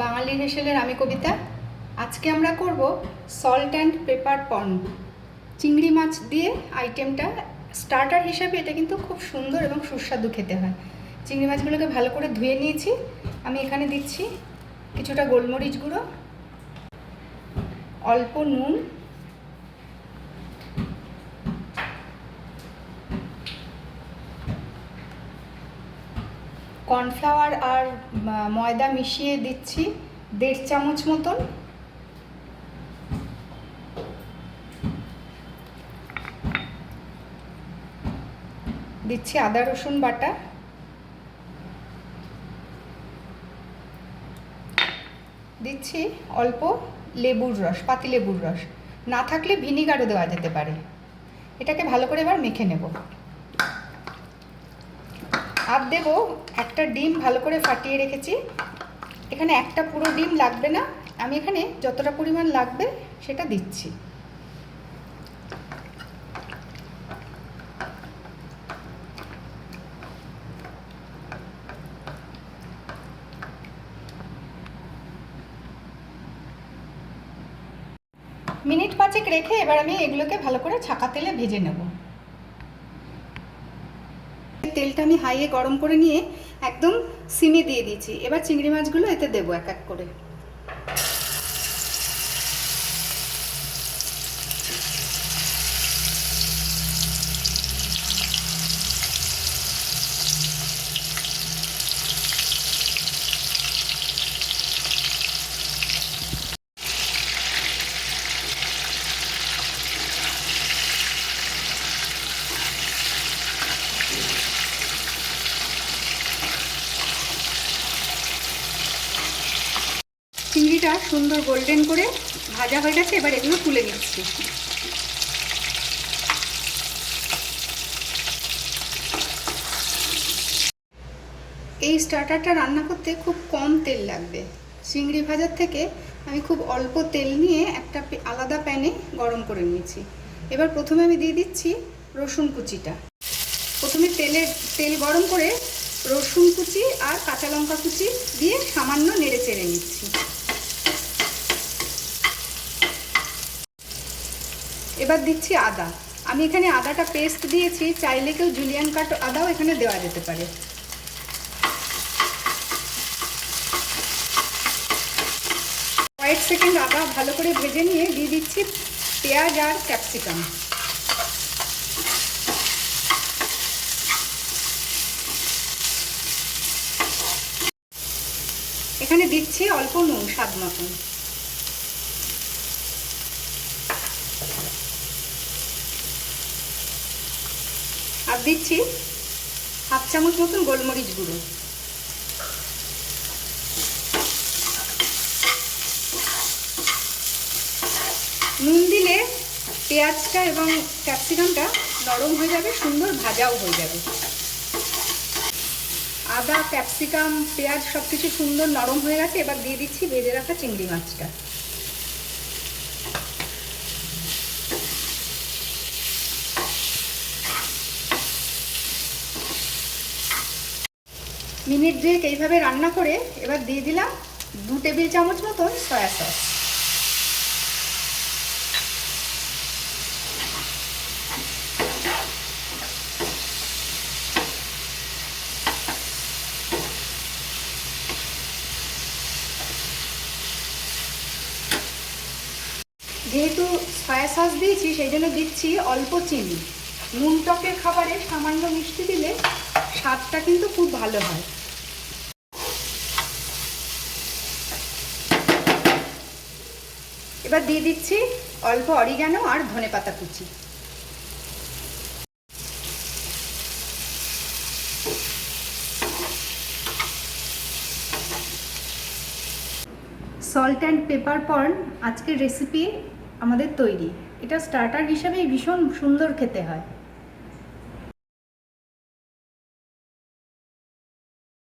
বাঙালি হেসেলের আমি কবিতা। আজকে আমরা করব সল্ট অ্যান্ড পেপার পর্ন। চিংড়ি মাছ দিয়ে আইটেমটা স্টার্টার হিসেবে এটা কিন্তু খুব সুন্দর এবং সুস্বাদু খেতে হয়। চিংড়ি মাছগুলোকে ভালো করে ধুয়ে নিয়েছি। আমি এখানে দিচ্ছি কিছুটা গোলমরিচ গুঁড়ো, অল্প নুন, কর্নফ্লাওয়ার আর ময়দা মিশিয়ে দিচ্ছি 1.5 চামচ মতন। দিচ্ছি আদা রসুন বাটা, দিচ্ছি অল্প লেবুর রস, পাতি লেবুর রস, না থাকলে ভিনিগারও দেওয়া যেতে পারে। এটাকে ভালো করে এবার মেখে নেব। আর দেব একটা ডিম ভালো করে ফাটিয়ে রেখেছি। এখানে একটা পুরো ডিম লাগবে না, আমি এখানে যতটা পরিমাণ লাগবে সেটা দিচ্ছি। মিনিট 5 রেখে এবার আমি এগুলোকে ভালো করে ছাকা তেলে ভেজে নেব। তেলটা আমি হাইয়ে গরম করে নিয়ে একদম সিমে দিয়ে দিয়েছি। এবার চিংড়ি মাছগুলো এতে দেবো এক এক করে। চিংড়িটা সুন্দর গোল্ডেন করে ভাজা হয়ে গেছে, এবার এগুলো তুলে নিচ্ছি। এই স্টার্টারটা রান্না করতে খুব কম তেল লাগবে। চিংড়ি ভাজার থেকে আমি খুব অল্প তেল নিয়ে একটা আলাদা প্যানে গরম করে নিয়েছি। এবার প্রথমে আমি দিয়ে দিচ্ছি রসুন কুচিটা। প্রথমে তেল গরম করে রসুন কুচি আর কাঁচা লঙ্কা কুচি দিয়ে সামান্য নেড়ে চেড়ে নিচ্ছি। এবার দিচ্ছি আদা। আমি এখানে আদাটা পেস্ট দিয়েছি, চাইলে কেউ জুলিয়ান কাট আদাও এখানে দেওয়া যেতে পারে। কয়েক সেকেন্ড আদা ভালো করে ভেজে নিয়ে দিয়ে দিচ্ছি পেঁয়াজ আর ক্যাপসিকাম। এখানে দিচ্ছি অল্প নুন স্বাদ মতন। আর দিচ্ছি 1/2 চামচ মতন গোলমরিচ গুঁড়ো। নুন দিলে পেঁয়াজটা এবং ক্যাপসিকামটা নরম হয়ে যাবে, সুন্দর ভাজাও হয়ে যাবে। আদা, ক্যাপসিকাম, পেঁয়াজ সব কিছু সুন্দর নরম হয়ে গেছে। এবার দিয়ে দিচ্ছি ভেজে রাখা চিংড়ি মাছটা। মিনিট 2 এইভাবে রান্না করে এবার দিয়ে দিলাম 2 টেবিল চামচ মতন সয়া সস। যেহেতু সয়া সস দিয়েছি সেই জন্য দিচ্ছি অল্প চিনি। নুন টকের খাবারে সামান্য মিষ্টি দিলে স্বাদটা কিন্তু খুব ভালো হয়। এবার দিয়ে দিচ্ছি অল্প অরিগানো আর ধনেপাতা কুচি। সল্ট অ্যান্ড পেপার পর্ন আজকের রেসিপি আমাদের তৈরি। এটা স্টার্টার হিসাবে ভীষণ সুন্দর খেতে হয়।